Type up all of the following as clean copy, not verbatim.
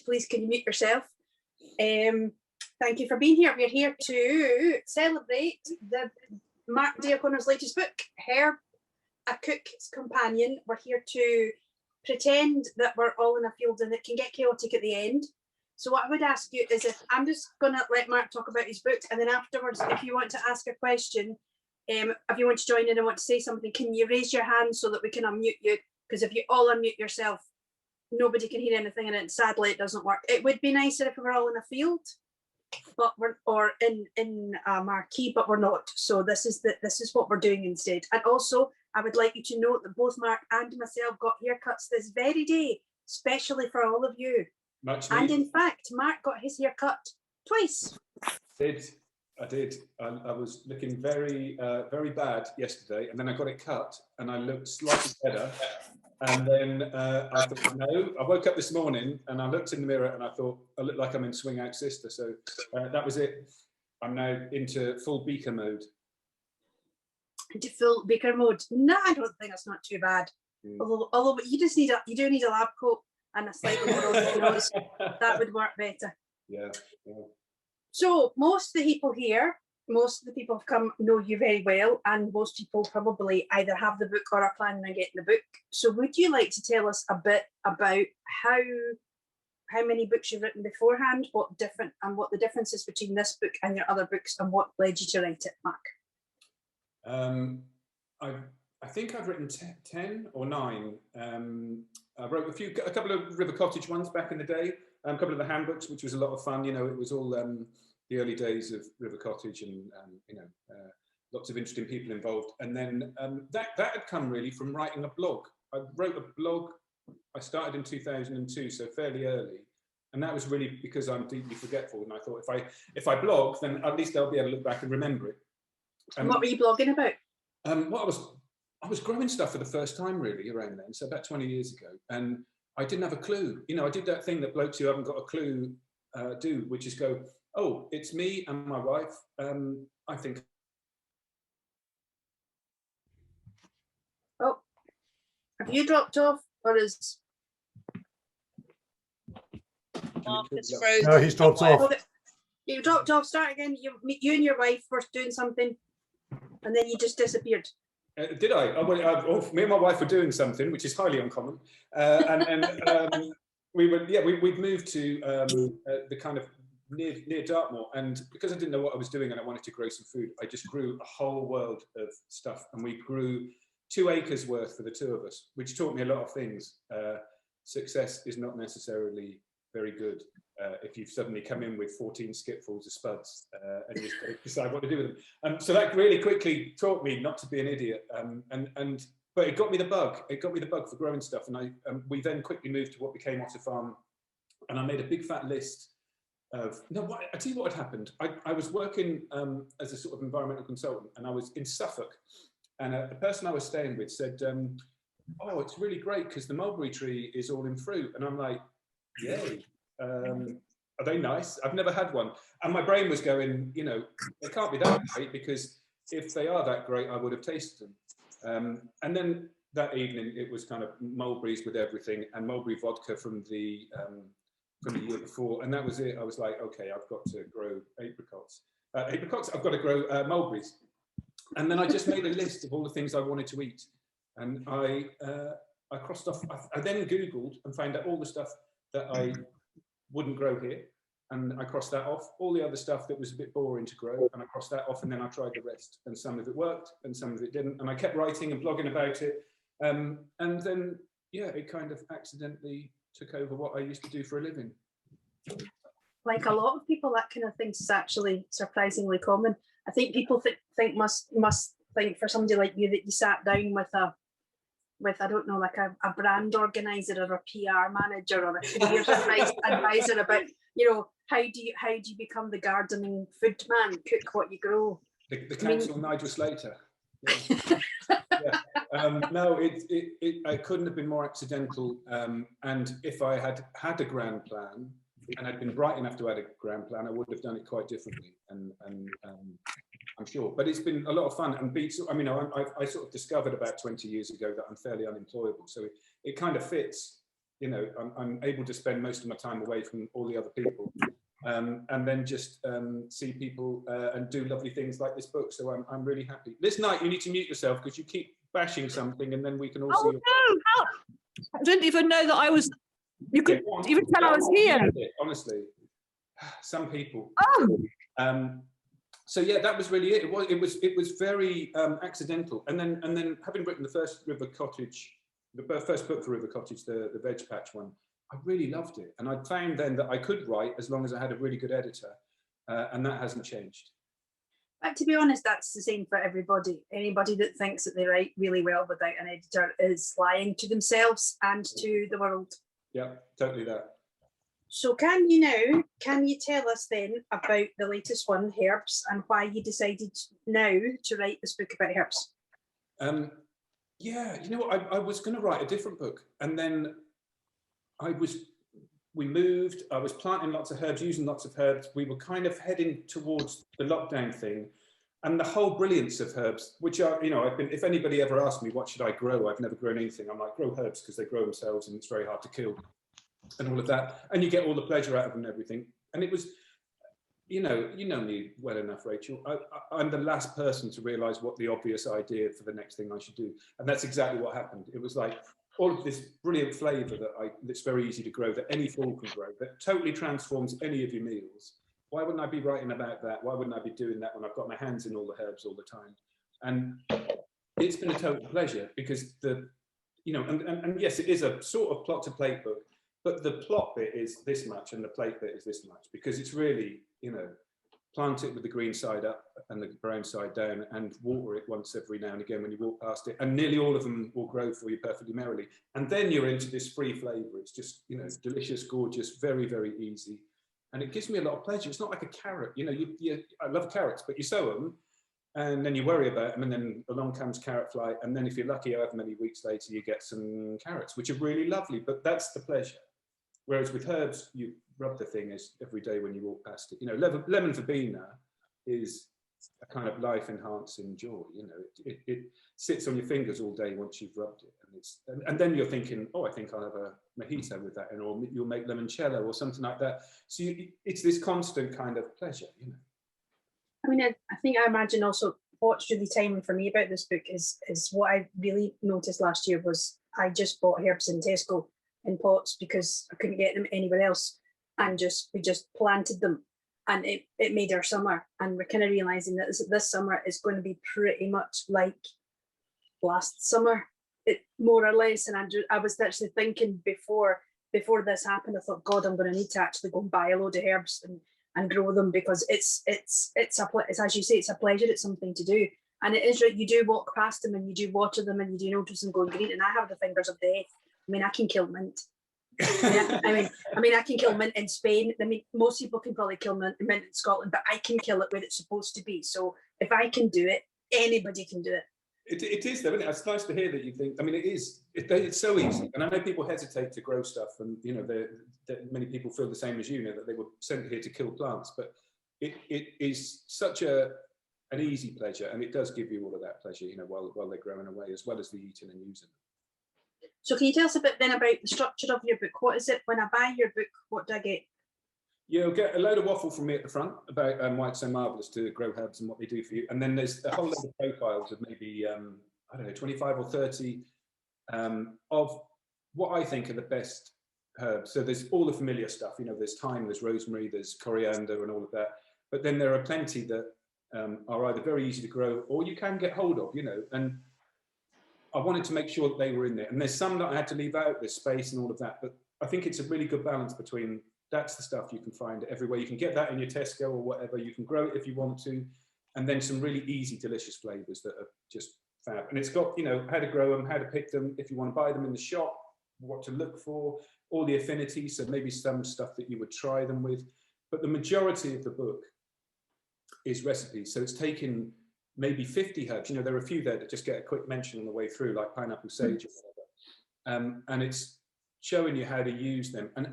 please can you mute yourself? Thank you for being here. We're here to celebrate the Mark Diacono's latest book, Herb, A Cook's Companion. We're here to pretend that we're all in a field and it can get chaotic at the end. So what I would ask you is, if I'm just going to let Mark talk about his book, and then afterwards, if you want to ask a question, if you want to join in and want to say something, can you raise your hand so that we can unmute you? Because if you all unmute yourself, nobody can hear anything, and sadly it doesn't work. It would be nicer if we were all in a field, but or in a marquee, but we're not. So this is what we're doing instead. And also, I would like you to note that both Mark and myself got haircuts this very day, especially for all of you. And in fact, Mark got his hair cut twice. I did. I was looking very, very bad yesterday, and then I got it cut, and I looked slightly better. And then I thought, no. I woke up this morning, and I looked in the mirror, and I thought, I look like I'm in Swing Out Sister. So that was it. I'm now into full beaker mode. Into full beaker mode? No, I don't think that's not too bad. Although you do need a lab coat and a slightly more on nose. That would work better. Yeah. So most of the people here, most of the people have come know you very well, and most people probably either have the book or are planning on getting the book. So would you like to tell us a bit about how many books you've written beforehand, what the difference is between this book and your other books, and what led you to write it, Mark? I think I've written 10 or 9. I wrote a couple of River Cottage ones back in the day, a couple of the handbooks, which was a lot of fun. You know, it was all the early days of River Cottage, and lots of interesting people involved. And then that had come really from writing a blog. I wrote a blog. I started in 2002, so fairly early, and that was really because I'm deeply forgetful. And I thought, if I blog, then at least I'll be able to look back and remember it. What were you blogging about? Well, I was growing stuff for the first time really around then, so about 20 years ago, and I didn't have a clue. You know, I did that thing that blokes who haven't got a clue do, which is go, oh, it's me and my wife. I think. Oh, have you dropped off, or is Mark is frozen? No, he's dropped off. You dropped off. Start again. You and your wife were doing something, and then you just disappeared. Did I? Me and my wife were doing something, which is highly uncommon, and then we'd moved to the kind of near Dartmoor, and because I didn't know what I was doing and I wanted to grow some food, I just grew a whole world of stuff, and we grew 2 acres worth for the two of us, which taught me a lot of things. Success is not necessarily very good if you've suddenly come in with 14 skipfuls of spuds and you decide what to do with them. So that really quickly taught me not to be an idiot. But it got me the bug. It got me the bug for growing stuff. And we then quickly moved to what became Otter Farm. And I made a big fat list of, I tell you what had happened. I was working as a sort of environmental consultant, and I was in Suffolk. And the person I was staying with said, oh, it's really great because the mulberry tree is all in fruit. And I'm like, yay. Are they nice? I've never had one. And my brain was going, you know, they can't be that great, because if they are that great, I would have tasted them. And then that evening, it was kind of mulberries with everything, and mulberry vodka from the year before. And that was it. I was like, okay, I've got to grow apricots. I've got to grow mulberries. And then I just made a list of all the things I wanted to eat. And I crossed off, I then Googled and found out all the stuff that I wouldn't grow here, and I crossed that off. All the other stuff that was a bit boring to grow, and I crossed that off, and then I tried the rest, and some of it worked and some of it didn't, and I kept writing and blogging about it, and then it kind of accidentally took over what I used to do for a living. Like a lot of people, that kind of thing is actually surprisingly common. I think people must think for somebody like you that you sat down with I don't know, like a brand organizer or a PR manager or a careers advisor about, you know, how do you become the gardening food man, cook what you grow. The council Nigel Slater. Yeah. No, it couldn't have been more accidental. And if I had had a grand plan and I'd been bright enough to have a grand plan, I would have done it quite differently. And I'm sure, but it's been a lot of fun. And I sort of discovered about 20 years ago that I'm fairly unemployable, so it kind of fits you know, I'm able to spend most of my time away from all the other people, and then just see people and do lovely things like this book. So I'm really happy. This night you need to mute yourself because you keep bashing something, and then we can all see. No, help. I didn't even know that I was. You could even tell I was here. Honestly, some people. Oh. So yeah, that was really it. It was very accidental. And then having written the first River Cottage, the first book for River Cottage, the Veg Patch one, I really loved it. And I found then that I could write as long as I had a really good editor, and that hasn't changed. But to be honest, that's the same for everybody. Anybody that thinks that they write really well without an editor is lying to themselves and to the world. Yeah, totally that. So can you tell us then about the latest one, Herbs, and why you decided now to write this book about herbs? Yeah, you know what, I was going to write a different book, and then we moved, I was planting lots of herbs, using lots of herbs. We were kind of heading towards the lockdown thing, and the whole brilliance of herbs, which are, you know, if anybody ever asked me what should I grow, I've never grown anything. I'm like, grow herbs because they grow themselves and it's very hard to kill, and all of that, and you get all the pleasure out of them and everything. And it was, you know me well enough, Rachel. I'm the last person to realise what the obvious idea for the next thing I should do, and that's exactly what happened. It was like all of this brilliant flavour that's very easy to grow, that any fall can grow, that totally transforms any of your meals. Why wouldn't I be writing about that? Why wouldn't I be doing that when I've got my hands in all the herbs all the time? And it's been a total pleasure because and yes, it is a sort of plot to plate book, but the plot bit is this much and the plate bit is this much, because it's really, you know, plant it with the green side up and the brown side down, and water it once every now and again when you walk past it, and nearly all of them will grow for you perfectly merrily. And then you're into this free flavour. It's just, you know, delicious, gorgeous, very, very easy. And it gives me a lot of pleasure. It's not like a carrot, you know, I love carrots, but you sow them and then you worry about them, and then along comes carrot fly, and then if you're lucky, however many weeks later, you get some carrots, which are really lovely, but that's the pleasure. Whereas with herbs, you rub the thing as every day when you walk past it. You know, lemon verbena is a kind of life-enhancing joy. You know, it sits on your fingers all day once you've rubbed it, and then you're thinking, oh, I think I'll have a mojito with that, and or you'll make limoncello or something like that. So it's this constant kind of pleasure. You know. I mean, I imagine also what's really timely for me about this book is what I really noticed last year was I just bought herbs in Tesco in pots because I couldn't get them anywhere else, and we just planted them, and it made our summer. And we're kind of realizing that this summer is going to be pretty much like last summer, more or less. And I was actually thinking before this happened, I thought, God, I'm going to need to actually go and buy a load of herbs and grow them, because it's as you say, it's a pleasure, it's something to do. And it is right, you do walk past them and you do water them and you do notice them going green, and I have the fingers of death. I mean, I can kill mint. I mean, I can kill mint in Spain. I mean, most people can probably kill mint in Scotland, but I can kill it where it's supposed to be. So if I can do it, anybody can do it. It is, though, isn't it? It's nice to hear that you think. I mean, it's so easy, and I know people hesitate to grow stuff, and you know, many people feel the same as you know, that they were sent here to kill plants. But it is such an easy pleasure, and it does give you all of that pleasure, you know, while they're growing away, as well as the eating and using. So can you tell us a bit then about the structure of your book? What is it when I buy your book? What do I get? You'll get a load of waffle from me at the front about why it's so marvellous to grow herbs and what they do for you. And then there's a whole load of profiles of maybe, I don't know, 25 or 30 of what I think are the best herbs. So there's all the familiar stuff, you know, there's thyme, there's rosemary, there's coriander and all of that. But then there are plenty that are either very easy to grow or you can get hold of, you know. And I wanted to make sure that they were in there. And there's some that I had to leave out, there's space and all of that. But I think it's a really good balance between that's the stuff you can find everywhere. You can get that in your Tesco or whatever. You can grow it if you want to. And then some really easy, delicious flavours that are just fab. And it's got, you know, how to grow them, how to pick them, if you want to buy them in the shop, what to look for, all the affinities. So maybe some stuff that you would try them with. But the majority of the book is recipes. So it's taken maybe 50 herbs. You know, there are a few there that just get a quick mention on the way through, like pineapple sage or whatever. And it's showing you how to use them. And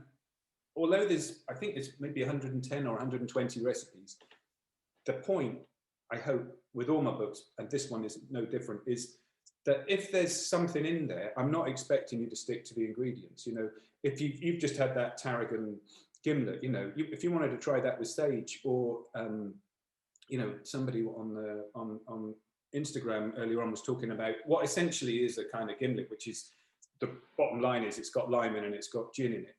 although I think there's maybe 110 or 120 recipes, the point, I hope, with all my books, and this one is no different, is that if there's something in there, I'm not expecting you to stick to the ingredients. You know, if you've just had that tarragon gimlet, you know, if you wanted to try that with sage, or you know, somebody on Instagram earlier on was talking about what essentially is a kind of gimlet, which is, the bottom line is it's got lime in and it's got gin in it.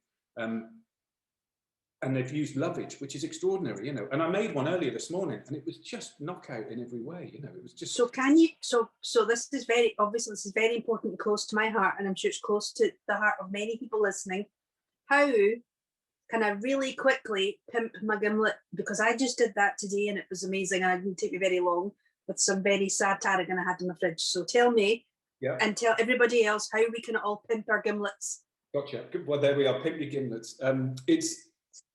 And they've used lovage, which is extraordinary, you know. And I made one earlier this morning, and it was just knockout in every way, you know. It was just. So can you? So this is very obviously, this is very important and close to my heart, and I'm sure it's close to the heart of many people listening. How can I really quickly pimp my gimlet? Because I just did that today, and it was amazing, and it didn't take me very long with some very sad tarragon I had in my fridge. So tell me, and tell everybody else how we can all pimp our gimlets. Gotcha. Well, there we are. Pimp your gimlets.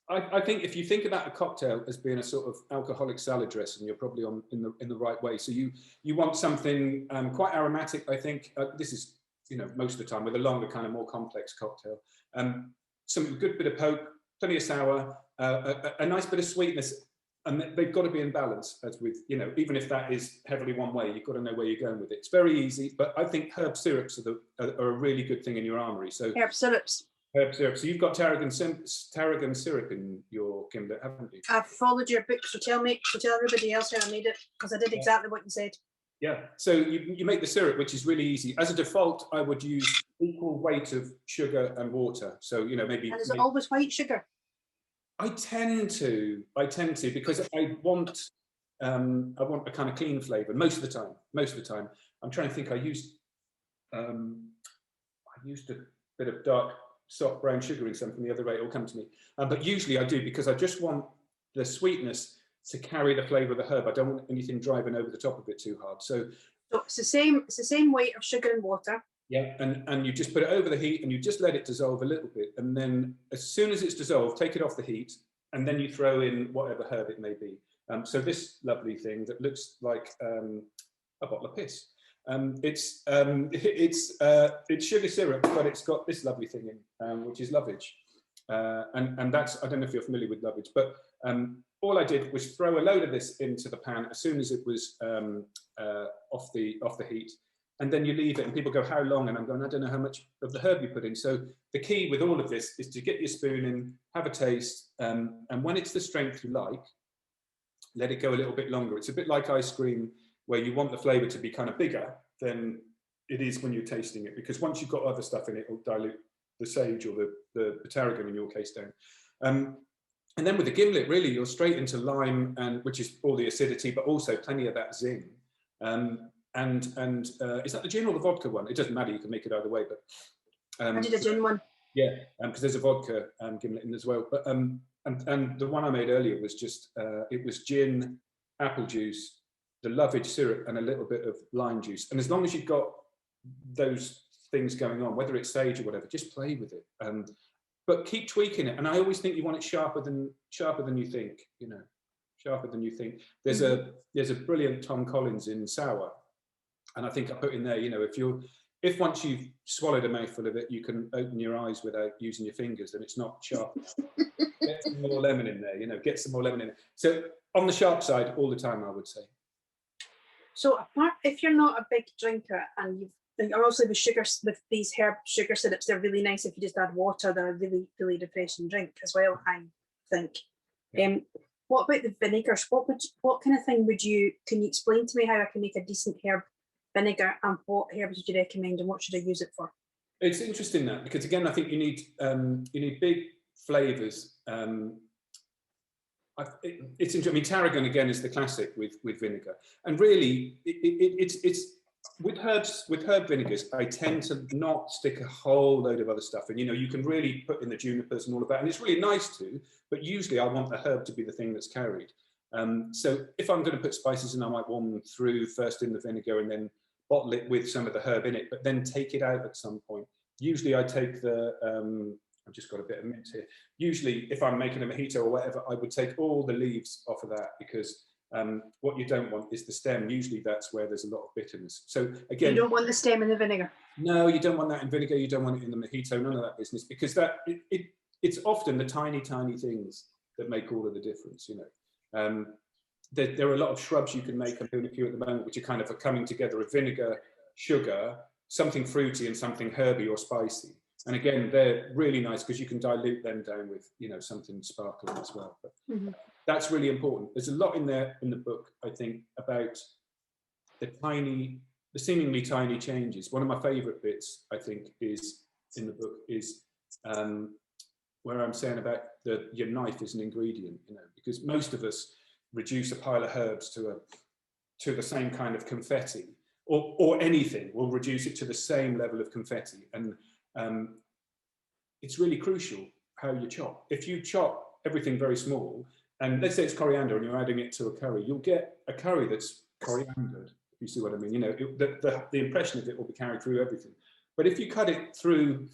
I think if you think about a cocktail as being a sort of alcoholic salad dressing, you're probably in the right way. So you want something quite aromatic. I think this is, you know, most of the time with a longer kind of more complex cocktail. Some good bit of poke, plenty of sour, a nice bit of sweetness, and they've got to be in balance. As with, you know, even if that is heavily one way, you've got to know where you're going with it. It's very easy, but I think herb syrups are a really good thing in your armoury. So herb syrups. Herb syrup. So you've got tarragon syrup in your gimlet, haven't you? I've followed your book, so tell everybody else how I made it, because I did exactly what you said. Yeah. So you make the syrup, which is really easy. As a default, I would use equal weight of sugar and water. So, you know, maybe. And is it always white sugar? I tend to because I want a kind of clean flavour most of the time. I'm trying to think. I used a bit of dark soft brown sugar in something the other way. It will come to me, but usually I do, because I just want the sweetness to carry the flavour of the herb. I don't want anything driving over the top of it too hard. So it's the same weight of sugar and water. Yeah, and you just put it over the heat and you just let it dissolve a little bit, and then as soon as it's dissolved, take it off the heat, and then you throw in whatever herb it may be. So this lovely thing that looks like a bottle of piss. It's sugar syrup, but it's got this lovely thing in, which is lovage, and that's, I don't know if you're familiar with lovage, but all I did was throw a load of this into the pan as soon as it was off the heat, and then you leave it, and people go, how long? And I'm going, I don't know how much of the herb you put in. So the key with all of this is to get your spoon in, have a taste, and when it's the strength you like, let it go a little bit longer. It's a bit like ice cream, where you want the flavour to be kind of bigger than it is when you're tasting it, because once you've got other stuff in it, it'll dilute the sage or the tarragon in your case down. And then with the gimlet, really, you're straight into lime, and which is all the acidity, but also plenty of that zing. And is that the gin or the vodka one? It doesn't matter. You can make it either way. But I did a gin one. Yeah, because there's a vodka gimlet in as well. But and the one I made earlier was just it was gin, apple juice, the lovage syrup, and a little bit of lime juice. And as long as you've got those things going on, whether it's sage or whatever, just play with it. But keep tweaking it. And I always think you want it sharper than you think. You know, sharper than you think. There's a brilliant Tom Collins in sour, and I think I put in there. You know, if once you've swallowed a mouthful of it, you can open your eyes without using your fingers, then it's not sharp. Get some more lemon in there. You know, get some more lemon in it. So on the sharp side all the time, I would say. So apart, if you're not a big drinker, and obviously with these herb sugar syrups, they're really nice if you just add water. They're a really, really refreshing drink as well, I think. Yeah. What about the vinegars? What kind of thing can you explain to me how I can make a decent herb vinegar, and what herbs would you recommend, and what should I use it for? It's interesting that, because again, I think you need big flavours. It's interesting. I mean, tarragon again is the classic with vinegar, and really it's with herb vinegars. I tend to not stick a whole load of other stuff in. You know, you can really put in the junipers and all of that, and it's really nice to. But usually, I want the herb to be the thing that's carried. So if I'm going to put spices in, I might warm them through first in the vinegar, and then bottle it with some of the herb in it, but then take it out at some point. Usually, I take I've just got a bit of mint here. Usually, if I'm making a mojito or whatever, I would take all the leaves off of that, because what you don't want is the stem. Usually, that's where there's a lot of bitterness. So again, you don't want the stem in the vinegar. No, you don't want that in vinegar. You don't want it in the mojito. None of that business, because it's often the tiny things that make all of the difference. You know, there are a lot of shrubs you can make. I'm doing a few at the moment, which are kind of coming together of vinegar, sugar, something fruity, and something herby or spicy. And again, they're really nice because you can dilute them down with, you know, something sparkling as well. But that's really important. There's a lot in there in the book, I think, about the seemingly tiny changes. One of my favourite bits, I think, is in the book is where I'm saying about your knife is an ingredient, you know, because most of us reduce a pile of herbs to the same kind of confetti, or anything. We'll reduce it to the same level of confetti, and it's really crucial how you chop. If you chop everything very small, and let's say it's coriander and you're adding it to a curry, you'll get a curry that's coriandered, if you see what I mean. You know, the impression of it will be carried through everything. But if you cut it through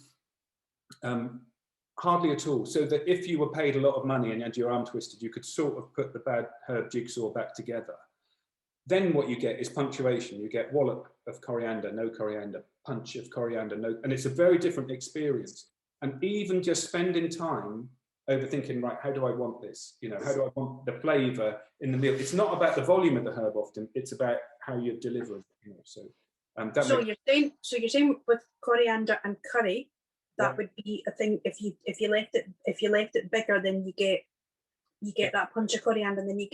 hardly at all, so that if you were paid a lot of money and had your arm twisted, you could sort of put the bad herb jigsaw back together. Then what you get is punctuation. You get wallop of coriander, no coriander, punch of coriander, no, and it's a very different experience. And even just spending time overthinking, right, how do I want this? You know, how do I want the flavour in the meal? It's not about the volume of the herb often, it's about how you deliver it. You know, so you're saying with coriander and curry, that would be a thing. If you left it bigger, then you get that punch of coriander, and then you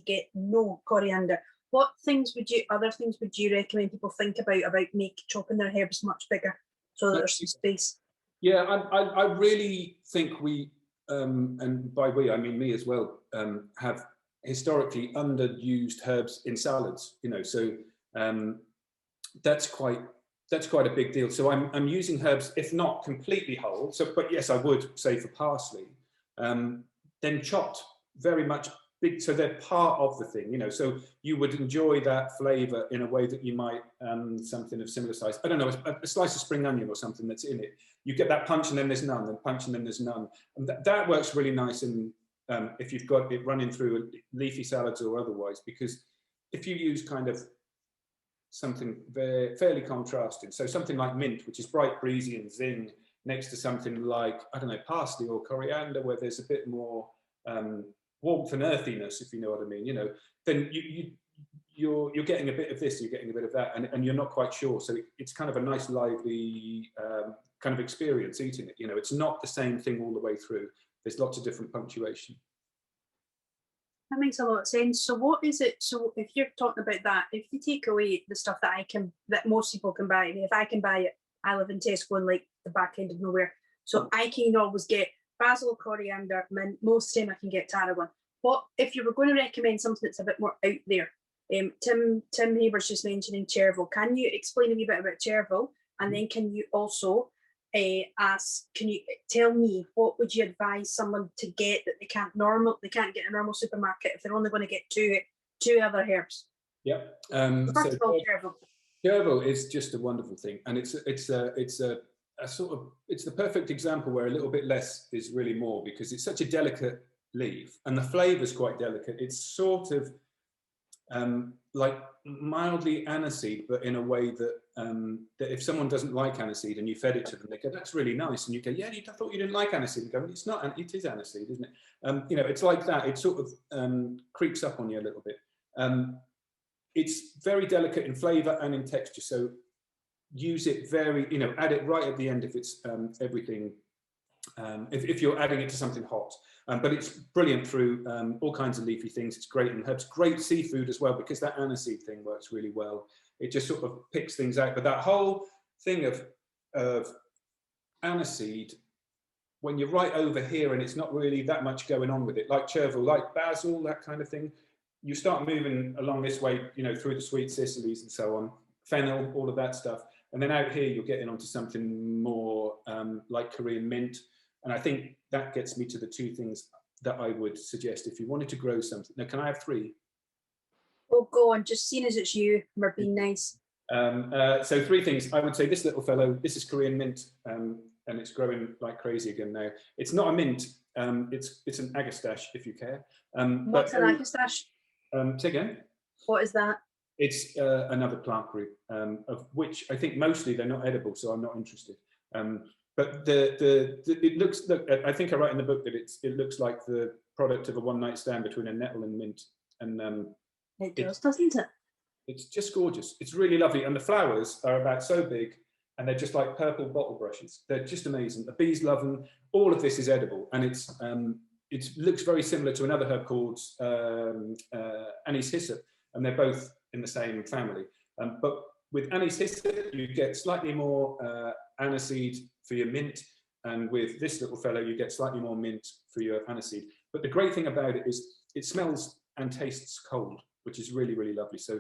get no coriander. What other things would you recommend people think about chopping their herbs much bigger so that there's some space? Yeah, I really think we, and by we I mean me as well, have historically underused herbs in salads. You know, so that's quite a big deal. So I'm using herbs, if not completely whole. So, but yes, I would say for parsley, then chopped very much big, so they're part of the thing. You know, so you would enjoy that flavour in a way that you might something of similar size. I don't know, a slice of spring onion or something that's in it. You get that punch and then there's none, and punch and then there's none, and that works really nice in if you've got it running through leafy salads or otherwise, because if you use kind of something fairly contrasting, so something like mint, which is bright, breezy and zing, next to something like, I don't know, parsley or coriander, where there's a bit more warmth and earthiness, if you know what I mean, you know, then you're getting a bit of this, you're getting a bit of that, and you're not quite sure. So it's kind of a nice, lively kind of experience eating it. You know, it's not the same thing all the way through. There's lots of different punctuation. That makes a lot of sense. So what is it? So if you're talking about that, if you take away the stuff that most people can buy, I mean, if I can buy it, I live in Tesco in like the back end of nowhere, so I can always get basil, coriander, mint. Most of the time I can get tarragon. What if you were going to recommend something that's a bit more out there? Tim Haber's just mentioning Chervil. Can you explain a wee bit about Chervil? And then can you also can you tell me what would you advise someone to get that they can't get in a normal supermarket if they're only going to get two other herbs? Yep. First of all, Chervil. Chervil is just a wonderful thing, and it's the perfect example where a little bit less is really more, because it's such a delicate leaf and the flavour's quite delicate. It's sort of like mildly aniseed, but in a way that that if someone doesn't like aniseed and you fed it to them, they go, "That's really nice," and you go, "Yeah, I thought you didn't like aniseed." And go, "It's not. It is aniseed, isn't it?" You know, it's like that. It sort of creeps up on you a little bit. It's very delicate in flavour and in texture, so use it very, you know, add it right at the end if it's everything. If you're adding it to something hot. But it's brilliant through all kinds of leafy things. It's great in herbs, great seafood as well, because that aniseed thing works really well. It just sort of picks things out. But that whole thing of aniseed, when you're right over here and it's not really that much going on with it, like chervil, like basil, that kind of thing, you start moving along this way, you know, through the sweet Sicilies and so on, fennel, all of that stuff. And then out here, you're getting onto something more like Korean mint. And I think that gets me to the two things that I would suggest if you wanted to grow something. Now, can I have three? Oh, go on, just seeing as it's you, we're being nice. So three things. I would say this little fellow, this is Korean mint, and it's growing like crazy again now. It's not a mint, it's an agastache, if you care. What's an agastache? Say again? What is that? It's another plant group, of which I think mostly they're not edible, so I'm not interested. But it looks, look, I think I write in the book that it looks like the product of a one-night stand between a nettle and mint. And it does, doesn't it? It's just gorgeous. It's really lovely. And the flowers are about so big, and they're just like purple bottle brushes. They're just amazing. The bees love them. All of this is edible, and it looks very similar to another herb called anise hyssop, and they're both in the same family. But with anise hyssop, you get slightly more aniseed for your mint, and with this little fellow, you get slightly more mint for your aniseed. But the great thing about it is it smells and tastes cold, which is really, really lovely. So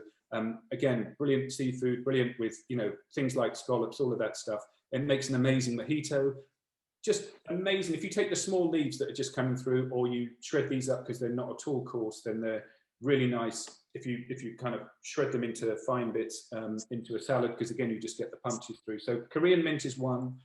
again, brilliant seafood, brilliant with, you know, things like scallops, all of that stuff. It makes an amazing mojito. Just amazing. If you take the small leaves that are just coming through, or you shred these up because they're not at all coarse, then they're really nice. If you kind of shred them into fine bits into a salad, because again, you just get the punches through. So Korean mint is one.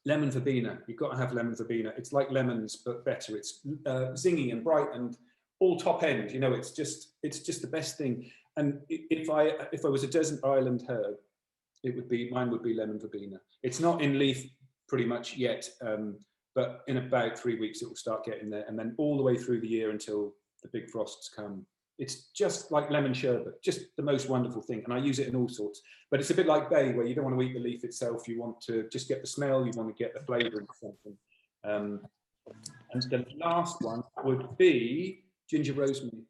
Lemon verbena, you've got to have lemon verbena. It's like lemons, but better. It's zingy and bright and all top end. You know, it's just the best thing. And if I was a desert island herb, mine would be lemon verbena. It's not in leaf pretty much yet, but in about 3 weeks it will start getting there, and then all the way through the year until the big frosts come. It's just like lemon sherbet, just the most wonderful thing. And I use it in all sorts, but it's a bit like bay, where you don't want to eat the leaf itself. You want to just get the smell, you want to get the flavor of something. And the last one would be ginger rosemary.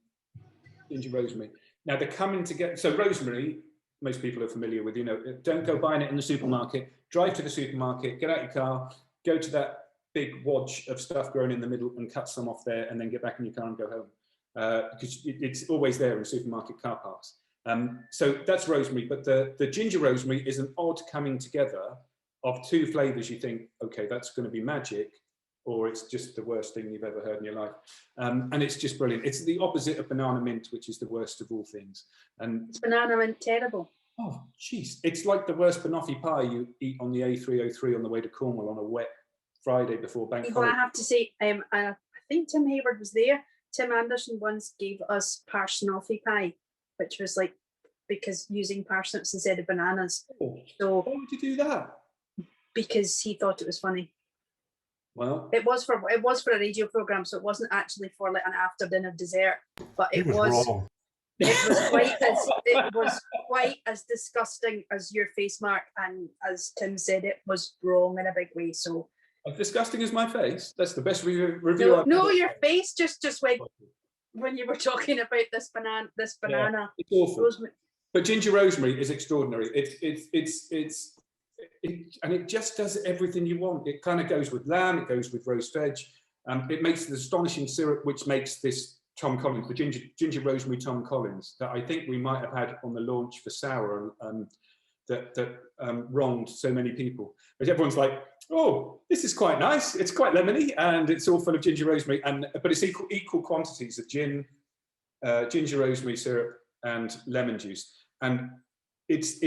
Ginger rosemary. Now they're coming together. So rosemary, most people are familiar with, you know, don't go buying it in the supermarket. Drive to the supermarket, get out your car, go to that big wodge of stuff growing in the middle and cut some off there, and then get back in your car and go home. Because it's always there in supermarket car parks. So that's rosemary, but the ginger rosemary is an odd coming together of two flavors. You think, okay, that's going to be magic, or it's just the worst thing you've ever heard in your life. And it's just brilliant. It's the opposite of banana mint, which is the worst of all things. And it's banana mint terrible. Oh, jeez. It's like the worst banoffee pie you eat on the A303 on the way to Cornwall on a wet Friday before bank holiday. Well, I have to say, I think Tim Hayward was there. Tim Anderson once gave us parsnoffy pie, which was like, because using parsnips instead of bananas. Oh, so why would you do that? Because he thought it was funny. Well, it was for a radio program, so it wasn't actually for like an after dinner dessert, but it was wrong. It was quite as disgusting as your face, Mark, and as Tim said, it was wrong in a big way. So disgusting as my face. That's the best review. No, your face just when you were talking about this banana. Yeah, it's awful. Rosemary. But ginger rosemary is extraordinary. And it just does everything you want. It kind of goes with lamb. It goes with roast veg. It makes the astonishing syrup, which makes this Tom Collins, the ginger rosemary Tom Collins, that I think we might have had on the launch for sour, that wronged so many people. But everyone's like, oh, this is quite nice. It's quite lemony, and it's all full of ginger rosemary, but it's equal quantities of gin, ginger rosemary syrup, and lemon juice. And it's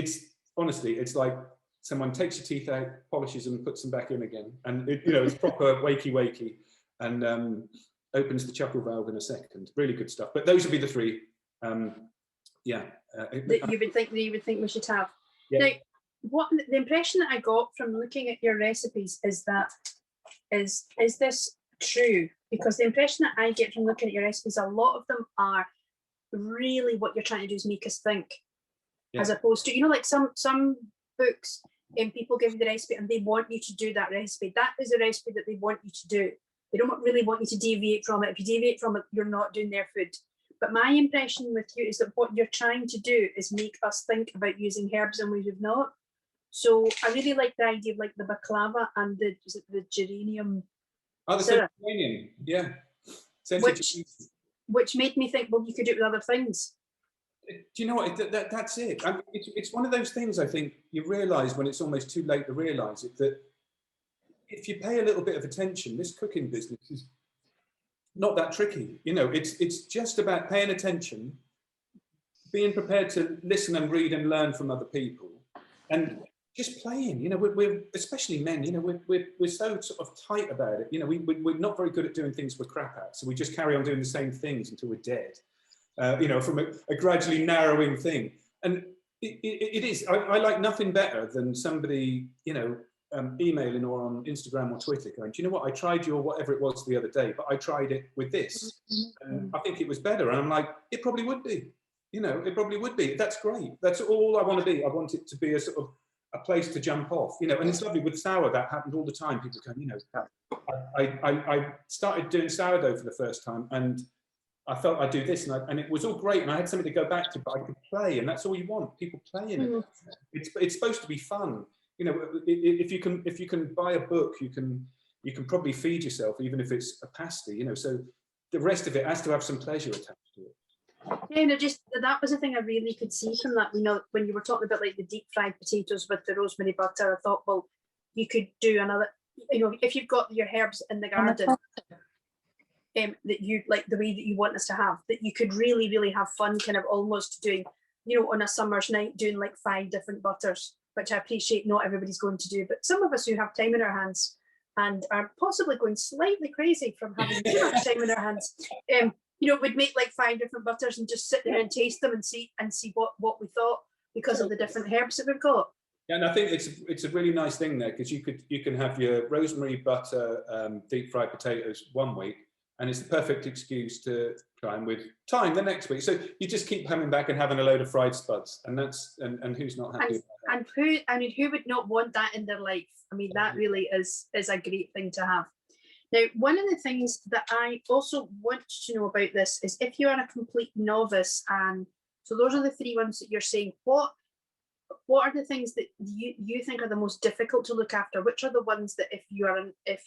honestly, it's like someone takes your teeth out, polishes them, puts them back in again, and it's proper wakey, and opens the chuckle valve in a second. Really good stuff. But those would be the three. That you would think we should have. Yeah. Now, what the impression that I got from looking at your recipes is that is this true? Because the impression that I get from looking at your recipes, a lot of them are really what you're trying to do is make us think, as opposed to like some books, and people give you the recipe and they want you to do that recipe. That is a recipe that they want you to do. They don't really want you to deviate from it. If you deviate from it, you're not doing their food. But my impression with you is that what you're trying to do is make us think about using herbs in ways we've not. So I really like the idea of like the baklava and the geranium. Oh, the geranium, yeah. Which made me think, well, you could do it with other things. Do you know what? That's it. It's one of those things I think you realise when it's almost too late to realise it, that if you pay a little bit of attention, this cooking business is not that tricky. It's just about paying attention, being prepared to listen and read and learn from other people, and just playing. We're especially men. We're so sort of tight about it. We're not very good at doing things we're crap at, so we just carry on doing the same things until we're dead. From a gradually narrowing thing, and it is. I like nothing better than somebody emailing or on Instagram or Twitter going, do you know what, I tried your whatever it was the other day, but I tried it with this and I think it was better. And I'm like, it probably would be. You know, it probably would be. That's great. That's all I want to be. I want it to be a sort of a place to jump off, you know, and it's lovely with sour. That happened all the time. People go, you know, I started doing sourdough for the first time, and I felt I'd do this, and it was all great, and I had something to go back to, but I could play, and that's all you want, people playing it. It's supposed to be fun, you know. If you can buy a book, you can probably feed yourself, even if it's a pasty, you know. So the rest of it has to have some pleasure attached to it. Yeah, no, just that was the thing I really could see from that. You know, when you were talking about like the deep fried potatoes with the rosemary butter, I thought, well, you could do another. You know, if you've got your herbs in the garden, that you like the way that you want us to have, that you could really, really have fun, kind of almost doing, you know, on a summer's night, doing like 5 different butters, which I appreciate not everybody's going to do, but some of us who have time in our hands and are possibly going slightly crazy from having too much time in our hands, you know, would make like 5 different butters and just sit there and taste them and see what we thought, because of the different herbs that we've got. Yeah, and I think it's a really nice thing there, because you can have your rosemary butter deep fried potatoes one week, and it's the perfect excuse to try and with thyme the next week. So you just keep coming back and having a load of fried spuds, and that's and who's not happy about that? And who would not want that in their life? I mean, that really is a great thing to have. Now, one of the things that I also want to know about this is if you are a complete novice, and so those are the 3 ones that you're saying, what are the things that you think are the most difficult to look after? Which are the ones that if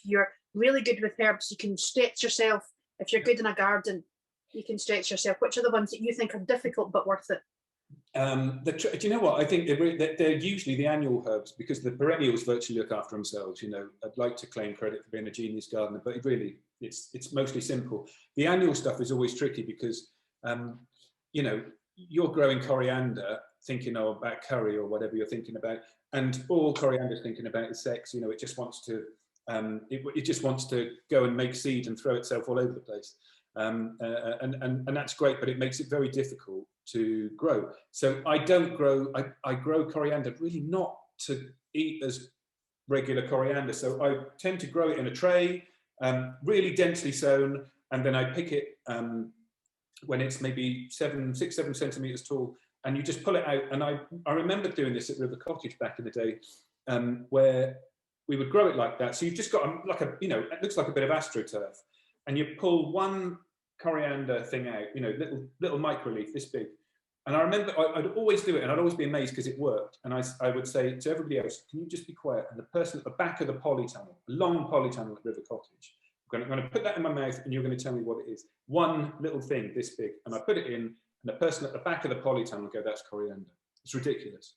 you're really good with herbs, you can stretch yourself? If you're good in a garden, you can stretch yourself. Which are the ones that you think are difficult but worth it? Do you know what? I think they're usually the annual herbs, because the perennials virtually look after themselves. You know, I'd like to claim credit for being a genius gardener, but it's mostly simple. The annual stuff is always tricky because, you know, you're growing coriander thinking about curry or whatever you're thinking about, and all coriander's thinking about is sex. You know, it just wants to it just wants to go and make seed and throw itself all over the place. And that's great, but it makes it very difficult to grow. So I grow coriander really not to eat as regular coriander. So I tend to grow it in a tray, really densely sown, and then I pick it when it's maybe 6, 7 centimeters tall, and you just pull it out. And I remember doing this at River Cottage back in the day, where we would grow it like that. So you've just got like a, you know, it looks like a bit of astroturf, and you pull one coriander thing out, you know, little micro leaf this big. And I remember I'd always do it, and I'd always be amazed because it worked. And I would say to everybody else, can you just be quiet? And the person at the back of the polytunnel, a long polytunnel at River Cottage, I'm going to put that in my mouth, and you're going to tell me what it is. One little thing this big, and I put it in, and the person at the back of the polytunnel go, that's coriander. It's ridiculous,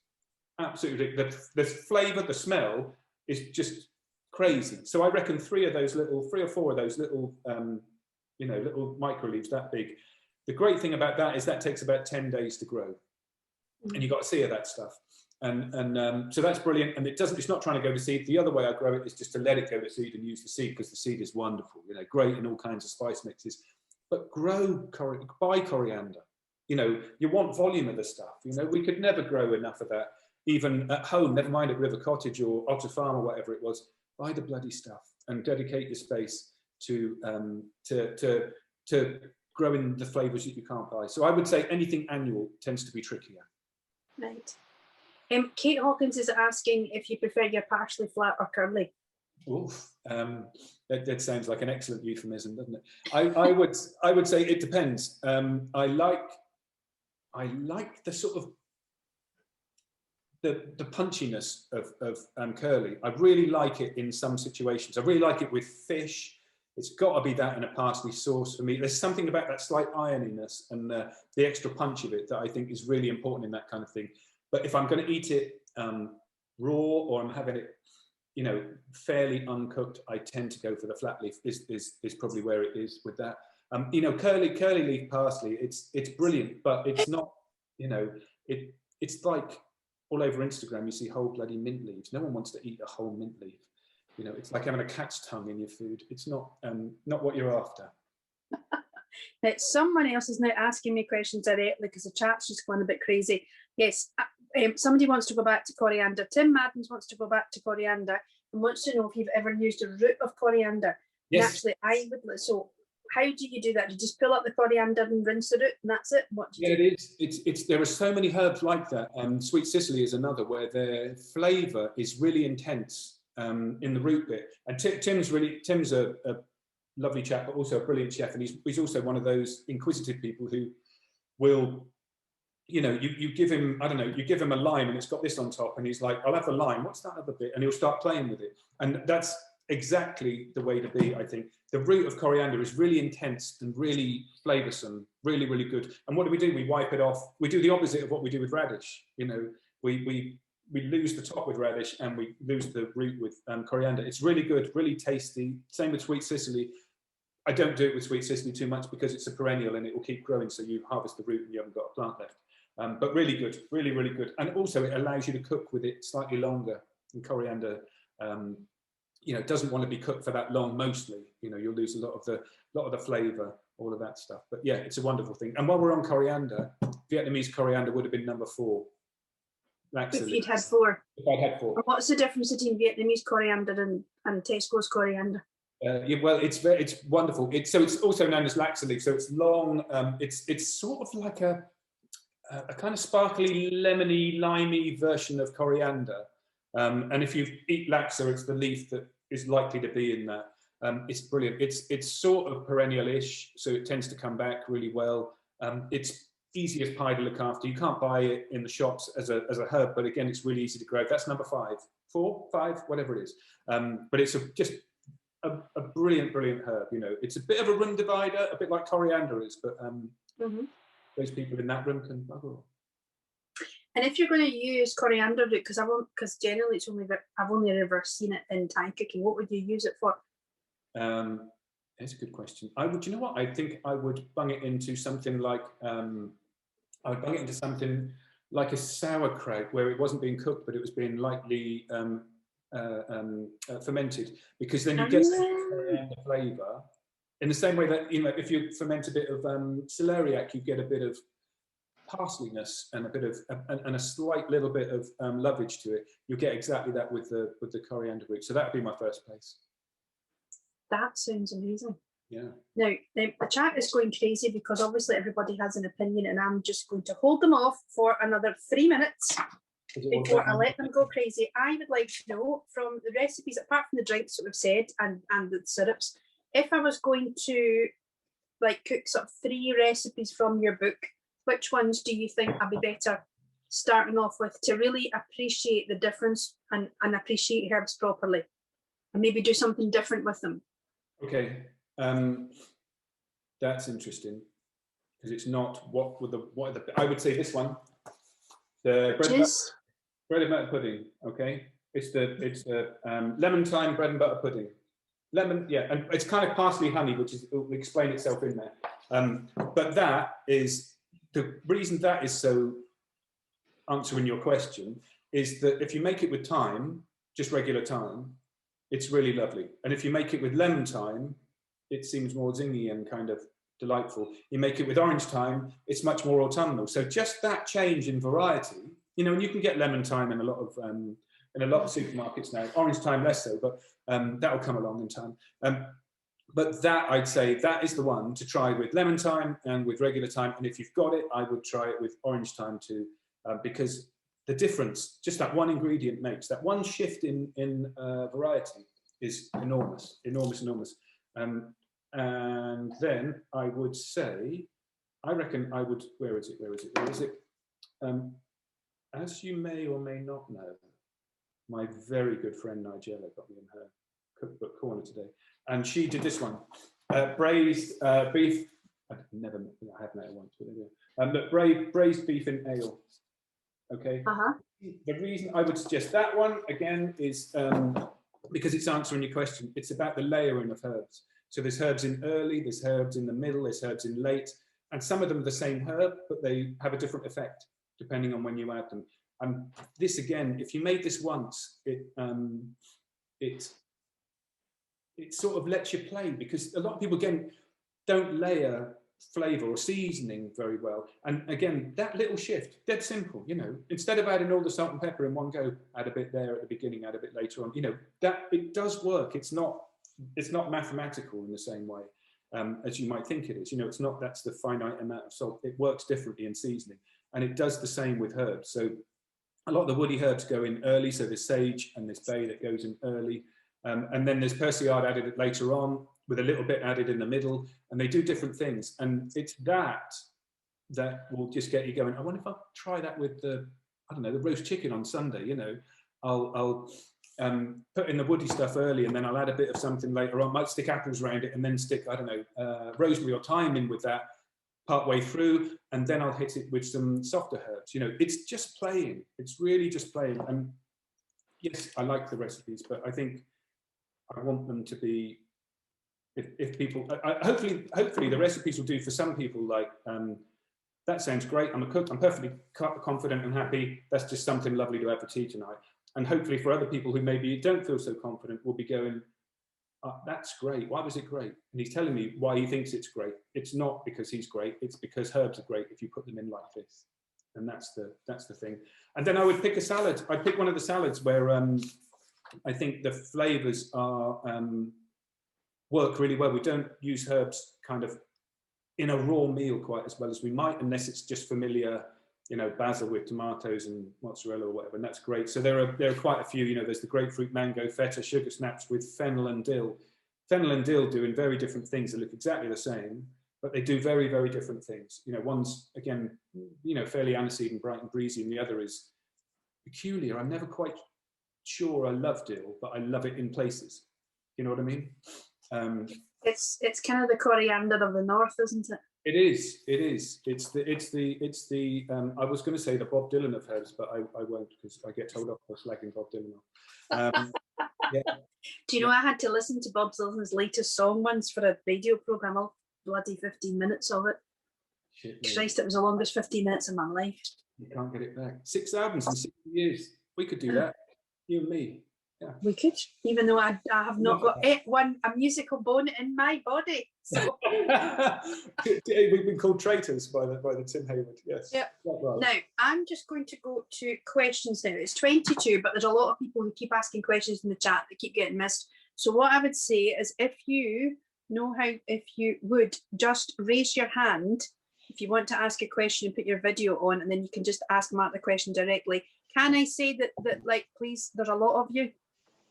absolutely ridiculous. The flavour, the smell is just crazy. So I reckon 3 or 4 of those little, you know, little micro leaves that big. The great thing about that is that takes about 10 days to grow, and you've got a sea of that stuff. And so that's brilliant. And it's not trying to go to seed. The other way I grow it is just to let it go to seed and use the seed, because the seed is wonderful, you know, great in all kinds of spice mixes. But buy coriander. You know, you want volume of the stuff. You know, we could never grow enough of that, even at home, never mind at River Cottage or Otter Farm or whatever it was. Buy the bloody stuff and dedicate your space to growing the flavours that you can't buy. So I would say anything annual tends to be trickier. Right. Kate Hawkins is asking if you prefer your parsley flat or curly. Oof, that sounds like an excellent euphemism, doesn't it? I would say it depends. I like the sort of the punchiness of curly. I really like it in some situations. I really like it with fish. It's got to be that in a parsley sauce for me. There's something about that slight ironiness and the extra punch of it that I think is really important in that kind of thing. But if I'm going to eat it raw, or I'm having it, you know, fairly uncooked, I tend to go for the flat leaf. Is probably where it is with that. You know, curly leaf parsley. It's brilliant, but it's not. You know, it's like all over Instagram you see whole bloody mint leaves. No one wants to eat a whole mint leaf. You know, it's like having a cat's tongue in your food. It's not what you're after. Now, someone else is now asking me questions directly because the chat's just going a bit crazy. Yes, somebody wants to go back to coriander. Tim Maddens wants to go back to coriander and wants to know if you've ever used a root of coriander. Yes. And actually, I would. So how do you do that? Do you just pull up the coriander and rinse the root, and that's it? What do you do? It is. There are so many herbs like that. Sweet Sicily is another where their flavour is really intense in the root bit. And Tim's a lovely chap, but also a brilliant chef, and he's also one of those inquisitive people who will, you know, you give him, I don't know, you give him a lime and it's got this on top, and he's like, I'll have the lime. What's that other bit? And he'll start playing with it, and that's exactly the way to be, I think. The root of coriander is really intense and really flavoursome, really, really good. And what do? We wipe it off. We do the opposite of what we do with radish. You know, we lose the top with radish and we lose the root with coriander. It's really good, really tasty. Same with Sweet Sicily. I don't do it with Sweet Sicily too much because it's a perennial and it will keep growing, so you harvest the root and you haven't got a plant left. But really good, really, really good. And also it allows you to cook with it slightly longer. And coriander, you know, doesn't want to be cooked for that long mostly. You know, you'll lose a lot of the flavour, all of that stuff. But yeah, it's a wonderful thing. And while we're on coriander, Vietnamese coriander would have been number 4. If you'd had 4. If I'd had 4. And what's the difference between Vietnamese coriander and Tesco's coriander? Yeah, well, it's wonderful. It's also known as laxally. So it's long. It's sort of like a kind of sparkly, lemony, limey version of coriander. And if you eat laxa, it's the leaf that is likely to be in that. It's brilliant. It's sort of perennial-ish, so it tends to come back really well. It's easy as pie to look after. You can't buy it in the shops as a herb, but again, it's really easy to grow. That's number 5, 4, 5, whatever it is. But it's just a brilliant, brilliant herb. You know, it's a bit of a room divider, a bit like coriander is, but those people in that room can bugger off. And if you're going to use coriander root, because generally it's I've only ever seen it in Thai cooking, what would you use it for? That's a good question. You know what? I think I would bung it into something like I would bung it into something like a sauerkraut, where it wasn't being cooked, but it was being lightly fermented, because then you get the flavour. In the same way that, you know, if you ferment a bit of celeriac, you get a bit of parsliness and a bit of and a slight little bit of lovage to it. You'll get exactly that with the coriander root. So that would be my first place. That sounds amazing. Yeah. Now the chat is going crazy because obviously everybody has an opinion, and I'm just going to hold them off for another 3 minutes before I let them go crazy. I would like to know, from the recipes, apart from the drinks that we've said and the syrups, if I was going to like cook sort of 3 recipes from your book, which ones do you think I'd be better starting off with to really appreciate the difference and appreciate herbs properly, and maybe do something different with them? Okay, that's interesting, because it's not I would say this one, the bread and butter pudding. Okay, it's the lemon thyme bread and butter pudding. Lemon, yeah, and it's kind of parsley honey, which will explain itself in there. But that is the reason that is so answering your question, is that if you make it with thyme, just regular thyme, it's really lovely. And if you make it with lemon thyme, it seems more zingy and kind of delightful. You make it with orange thyme, it's much more autumnal. So just that change in variety, you know, and you can get lemon thyme in a lot of supermarkets now. Orange thyme less so, but that will come along in time. But that, I'd say, that is the one to try with lemon thyme and with regular thyme. And if you've got it, I would try it with orange thyme too, because the difference just that one ingredient makes, that one shift in variety, is enormous, enormous, enormous. And then I would say, I reckon I would, where is it? As you may or may not know, my very good friend Nigella got me in her cookbook corner today, and she did this one, braised beef. I have met it once, but braised beef in ale. Okay. The reason I would suggest that one again is because it's answering your question. It's about the layering of herbs. So there's herbs in early, there's herbs in the middle, there's herbs in late, and some of them are the same herb, but they have a different effect depending on when you add them. And this again, if you made this once, it sort of lets you play, because a lot of people again don't layer flavour or seasoning very well. And again, that little shift, dead simple, you know, instead of adding all the salt and pepper in one go, add a bit there at the beginning, add a bit later on, you know, that it does work. It's not mathematical in the same way. as you might think it is. You know, it's not, that's the finite amount of salt. It works differently in seasoning, and it does the same with herbs. So a lot of the woody herbs go in early. So there's sage and there's bay that goes in early. And then there's persillade added later on, with a little bit added in the middle, and they do different things. And it's that will just get you going. I wonder if I'll try that with the, I don't know, the roast chicken on Sunday. You know, I'll put in the woody stuff early, and then I'll add a bit of something later on. Might stick apples around it, and then stick, I don't know, rosemary or thyme in with that part way through, and then I'll hit it with some softer herbs. You know, it's just playing. It's really just playing. And yes, I like the recipes, but I think I want them to be, if people, hopefully the recipes will do for some people, like, that sounds great, I'm a cook, I'm perfectly confident and happy, that's just something lovely to have for tea tonight. And hopefully for other people who maybe don't feel so confident will be going, oh, that's great, why was it great? And he's telling me why he thinks it's great. It's not because he's great, it's because herbs are great if you put them in like this. And that's the thing. And then I would pick a salad. I'd pick one of the salads where I think the flavors are work really well. We don't use herbs kind of in a raw meal quite as well as we might, unless it's just familiar, you know, basil with tomatoes and mozzarella or whatever, and that's great. So there are quite a few, you know, there's the grapefruit, mango, feta, sugar snaps with fennel and dill. Fennel and dill doing very different things that look exactly the same, but they do very, very different things. You know, one's, again, you know, fairly aniseed and bright and breezy, and the other is peculiar. I'm never quite sure I love dill, but I love it in places. You know what I mean? It's kind of the coriander of the north, isn't it? It is. It's the I was going to say the Bob Dylan of herbs, but I won't, because I get told off for slagging Bob Dylan off. Yeah. Do you know, I had to listen to Bob Dylan's latest song once for a radio programme, all bloody 15 minutes of it. Shit, Christ, it was the longest 15 minutes of my life. You can't get it back. 6 albums in 60 years. We could do that. You and me. Yeah. We could, even though I have not got a musical bone in my body. So we've been called traitors by the Tim Hayward. Yes. Yeah. Right. Now I'm just going to go to questions now. It's 22, but there's a lot of people who keep asking questions in the chat that keep getting missed. So what I would say is, if you know how, if you would just raise your hand if you want to ask a question and put your video on, and then you can just ask Mark the question directly. Can I say that like, please, there's a lot of you.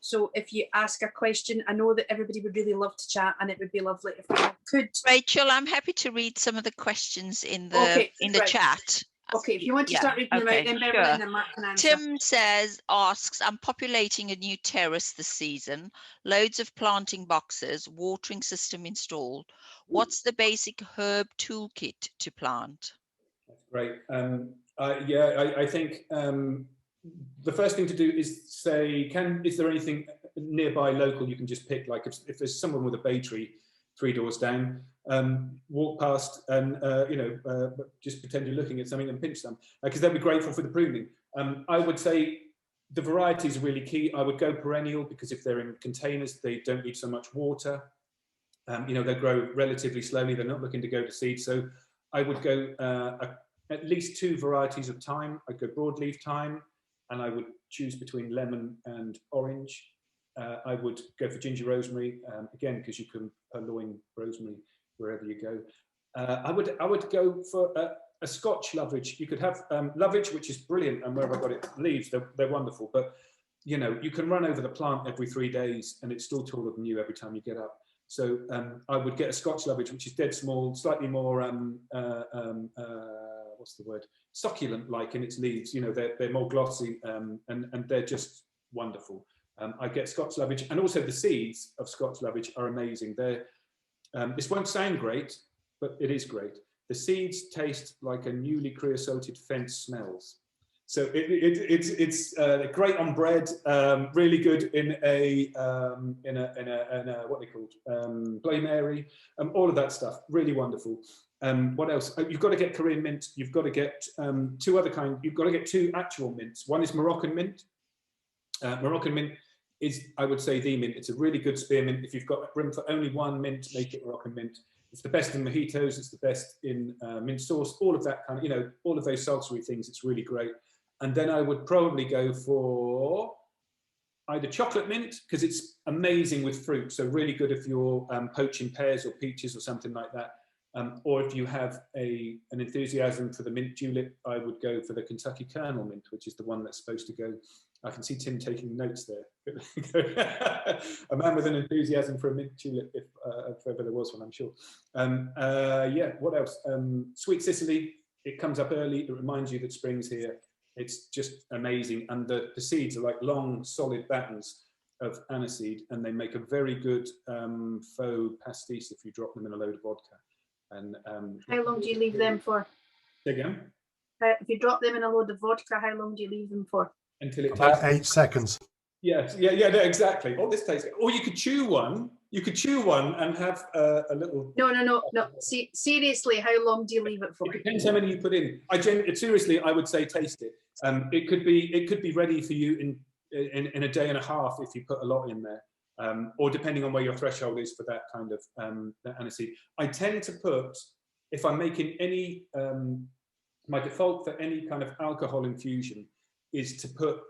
So if you ask a question, I know that everybody would really love to chat, and it would be lovely if we could. Rachel, I'm happy to read some of the questions in the chat. Okay, if you want to start reading them out, then Beverly and then Mark can answer. Tim asks, I'm populating a new terrace this season, loads of planting boxes, watering system installed. What's the basic herb toolkit to plant? That's great. I think the first thing to do is say, is there anything nearby local you can just pick? Like if there's someone with a bay tree 3 doors down, walk past and just pretend you're looking at something and pinch some, because they'll be grateful for the pruning. I would say the varieties are really key. I would go perennial, because if they're in containers, they don't need so much water. They grow relatively slowly. They're not looking to go to seed. So I would go at least 2 varieties of thyme. I'd go broadleaf thyme, and I would choose between lemon and orange. I would go for ginger rosemary, again, because you can purloin rosemary wherever you go. I would go for a Scotch lovage. You could have lovage, which is brilliant, and where have I got it? Leaves, they're wonderful. But you can run over the plant every 3 days, and it's still taller than you every time you get up. So I would get a Scotch lovage, which is dead small, slightly more what's the word? Succulent-like in its leaves. They're more glossy, and they're just wonderful. I get Scotch lovage, and also the seeds of Scotch lovage are amazing. This won't sound great, but it is great. The seeds taste like a newly creosoted fence smells. So it's great on bread, really good in a what they called Bloody Mary, all of that stuff, really wonderful. What else? You've got to get Korean mint. You've got to get 2 other kinds. You've got to get 2 actual mints. One is Moroccan mint. Moroccan mint is, I would say, the mint. It's a really good spearmint. If you've got room for only 1 mint, make it Moroccan mint. It's the best in mojitos. It's the best in mint sauce. All of that kind of, all of those salsary things. It's really great. And then I would probably go for either chocolate mint, because it's amazing with fruit, so really good if you're poaching pears or peaches or something like that. Or if you have an enthusiasm for the mint julep, I would go for the Kentucky Kernel mint, which is the one that's supposed to go. I can see Tim taking notes there. A man with an enthusiasm for a mint julep, if ever there was one, I'm sure. Yeah, what else? Sweet Sicily, it comes up early. It reminds you that spring's here. It's just amazing. And the seeds are like long, solid battens of aniseed, and they make a very good faux pastis if you drop them in a load of vodka. And how long do you leave them for? Again? If you drop them in a load of vodka, how long do you leave them for? Until it About tastes 8 seconds. Yes, yeah, no, exactly. Oh, this tastes. Or you could chew one. You could chew one and have a little. No. Seriously, how long do you leave it for? It depends how many you put in. Seriously, I would say taste it. It could be ready for you in a day and a half if you put a lot in there, or depending on where your threshold is for that kind of aniseed. I tend to put, if I'm making any, my default for any kind of alcohol infusion is to put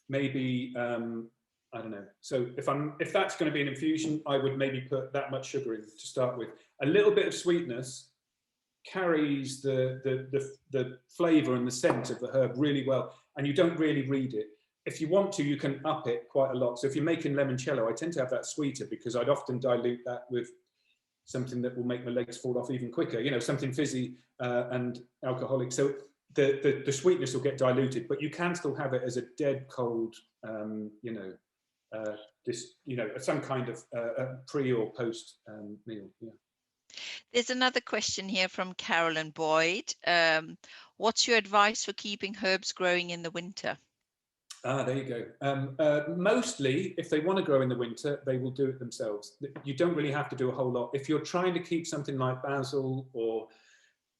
maybe I don't know. So if that's going to be an infusion, I would maybe put that much sugar in to start with. A little bit of sweetness carries the flavour and the scent of the herb really well, and you don't really read it. If you want to, you can up it quite a lot. So if you're making limoncello, I tend to have that sweeter because I'd often dilute that with something that will make my legs fall off even quicker. You know, something fizzy and alcoholic. So the sweetness will get diluted, but you can still have it as a dead cold, some kind of pre or post meal. Yeah. There's another question here from Carolyn Boyd. What's your advice for keeping herbs growing in the winter? There you go. Mostly, if they want to grow in the winter, they will do it themselves. You don't really have to do a whole lot. If you're trying to keep something like basil or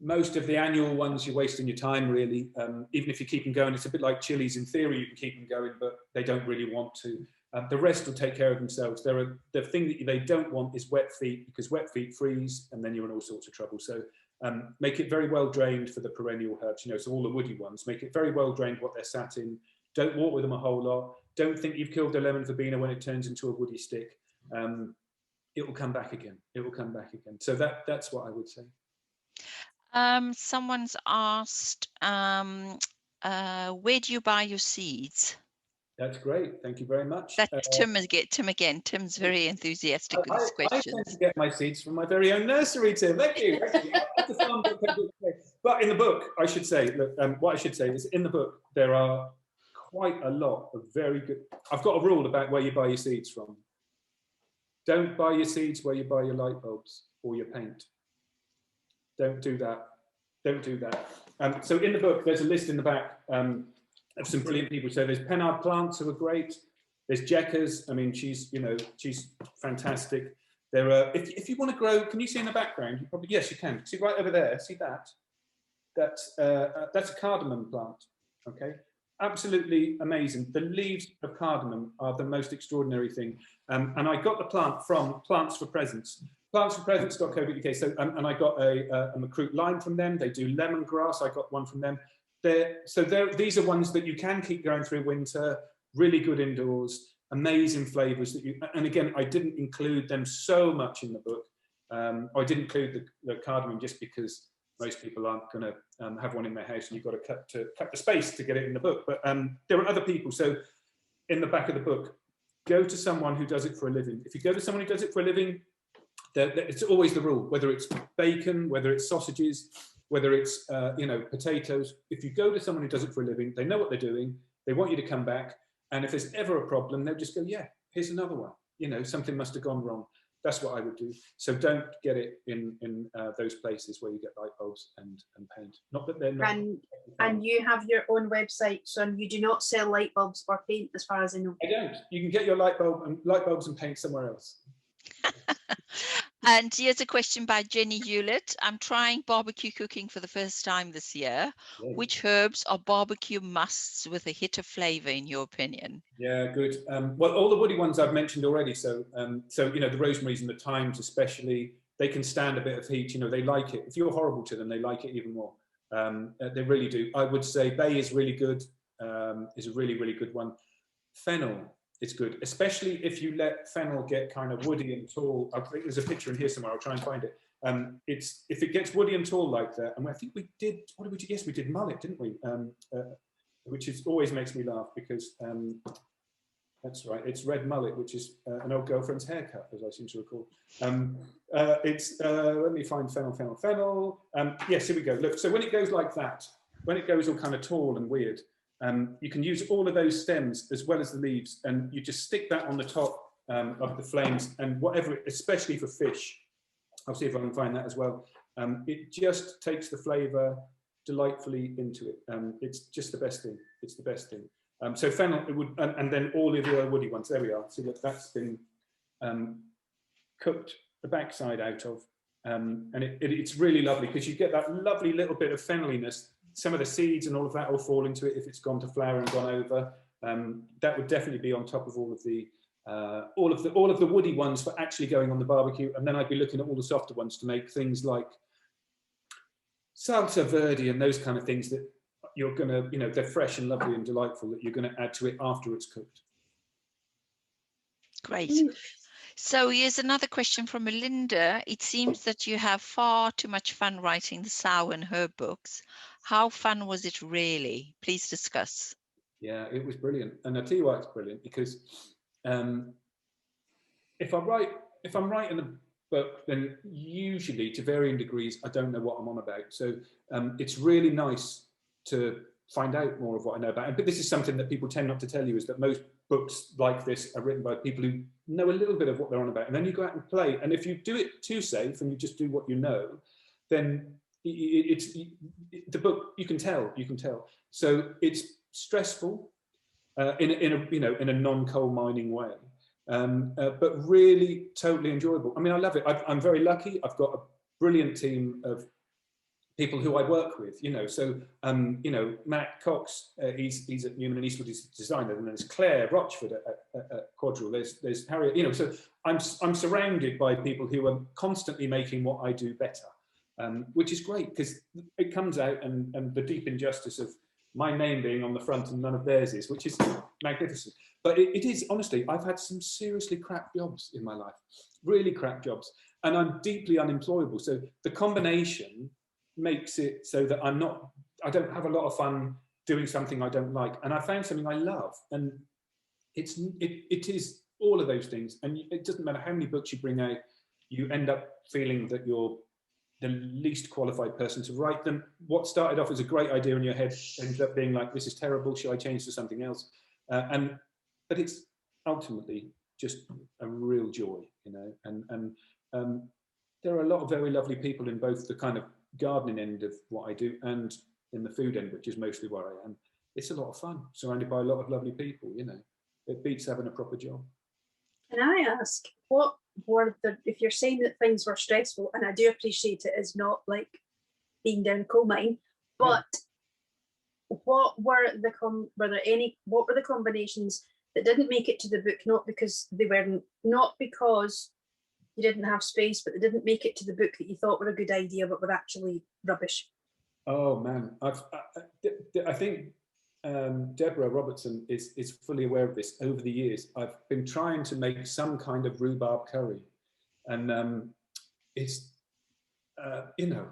most of the annual ones, you're wasting your time, really. Even if you keep them going, it's a bit like chilies. In theory, you can keep them going, but they don't really want to. The rest will take care of themselves. The thing that they don't want is wet feet, because wet feet freeze, and then you're in all sorts of trouble. So make it very well drained for the perennial herbs, so all the woody ones. Make it very well drained what they're sat in. Don't walk with them a whole lot. Don't think you've killed a lemon verbena when it turns into a woody stick. It will come back again. It will come back again. So that's what I would say. Someone's asked, where do you buy your seeds? That's great. Thank you very much. That's Tim again. Tim's very enthusiastic with his questions. I tend to get my seeds from my very own nursery, Tim. Thank you. But in the book, I should say, look, what I should say is in the book, there are quite a lot of very good. I've got a rule about where you buy your seeds from. Don't buy your seeds where you buy your light bulbs or your paint. Don't do that. Don't do that. So in the book, there's a list in the back of some brilliant people. So there's Pennard Plants, who are great. There's Jekka's. I mean, she's fantastic. There are, if you want to grow, can you see in the background? Yes, you can. See right over there. See that? That's a cardamom plant. Okay. Absolutely amazing. The leaves of cardamom are the most extraordinary thing. And I got the plant from Plants for Presents. Plantsforpresents.co.uk. So, and I got a Macroot lime from them. They do lemongrass. I got one from them. These are ones that you can keep going through winter. Really good indoors. Amazing flavors that and again, I didn't include them so much in the book. I didn't include the cardamom just because most people aren't going to have one in their house, and you've got to cut the space to get it in the book. But there are other people. So in the back of the book, go to someone who does it for a living. If you go to someone who does it for a living, it's always the rule, whether it's bacon, whether it's sausages, whether it's potatoes. If you go to someone who does it for a living, they know what they're doing. They want you to come back. And if there's ever a problem, they'll just go, yeah, here's another one. Something must have gone wrong. That's what I would do. So don't get it in those places where you get light bulbs and paint. Not that they're not. And you have your own website, so you do not sell light bulbs or paint, as far as I know. I don't. You can get your light bulbs and paint somewhere else. And here's a question by Jenny Hewlett. I'm trying barbecue cooking for the first time this year. Yeah. Which herbs are barbecue musts with a hit of flavor, in your opinion? Yeah, good. Well, all the woody ones I've mentioned already. So the rosemaries and the thymes especially, they can stand a bit of heat. They like it. If you're horrible to them, they like it even more. They really do. I would say bay is really good. Is a really, really good one. Fennel it's good, especially if you let fennel get kind of woody and tall. I think there's a picture in here somewhere. I'll try and find it. If it gets woody and tall like that, and I think we did. What did we do? Yes, we did mullet, didn't we? Which always makes me laugh because that's right. It's red mullet, which is an old girlfriend's haircut, as I seem to recall. Let me find fennel. Yes, here we go. Look, so when it goes like that, when it goes all kind of tall and weird, you can use all of those stems as well as the leaves, and you just stick that on the top of the flames, and whatever, especially for fish. I'll see if I can find that as well. It just takes the flavour delightfully into it. It's just the best thing. It's the best thing. So fennel, it would, and then all of the other woody ones. There we are. See, look, that's been cooked the backside out of, and it's really lovely because you get that lovely little bit of fenneliness. Some of the seeds and all of that will fall into it if it's gone to flour and gone over. That would definitely be on top of all of the woody ones for actually going on the barbecue. And then I'd be looking at all the softer ones to make things like salsa verde and those kind of things that you're gonna, they're fresh and lovely and delightful that you're gonna add to it after it's cooked. Great. So here's another question from Melinda. It seems that you have far too much fun writing the sour and herb books. How fun was it really? Please discuss. Yeah, it was brilliant. And I'll tell you why it's brilliant, because if I'm writing a book, then usually to varying degrees, I don't know what I'm on about. So it's really nice to find out more of what I know about. But this is something that people tend not to tell you, is that most books like this are written by people who know a little bit of what they're on about. And then you go out and play. And if you do it too safe and you just do what you know, then the book, you can tell. So it's stressful in a non-coal mining way. But really totally enjoyable. I mean, I love it. I'm very lucky. I've got a brilliant team of people who I work with, so, Matt Cox, he's at Newman and Eastwood, he's a designer, and there's Claire Rochford at Quadrille, there's Harriet, so I'm surrounded by people who are constantly making what I do better, which is great, because it comes out, and the deep injustice of my name being on the front and none of theirs is, which is magnificent. But it is, honestly, I've had some seriously crap jobs in my life, really crap jobs, and I'm deeply unemployable. So the combination makes it so that I don't have a lot of fun doing something I don't like, and I found something I love, and it is all of those things. And it doesn't matter how many books you bring out, you end up feeling that you're the least qualified person to write them. What started off as a great idea in your head ends up being like, this is terrible, should I change to something else? But it's ultimately just a real joy, and there are a lot of very lovely people in both the kind of gardening end of what I do and in the food end, which is mostly where I am. It's a lot of fun, surrounded by a lot of lovely people. It beats having a proper job. Can I ask, what were if you're saying that things were stressful, and I do appreciate it is not like being down a coal mine, but what were the combinations that didn't make it to the book, not because you didn't have space, but they didn't make it to the book that you thought were a good idea but were actually rubbish? Oh man, I think Deborah Robertson is fully aware of this. Over the years, I've been trying to make some kind of rhubarb curry, and it's it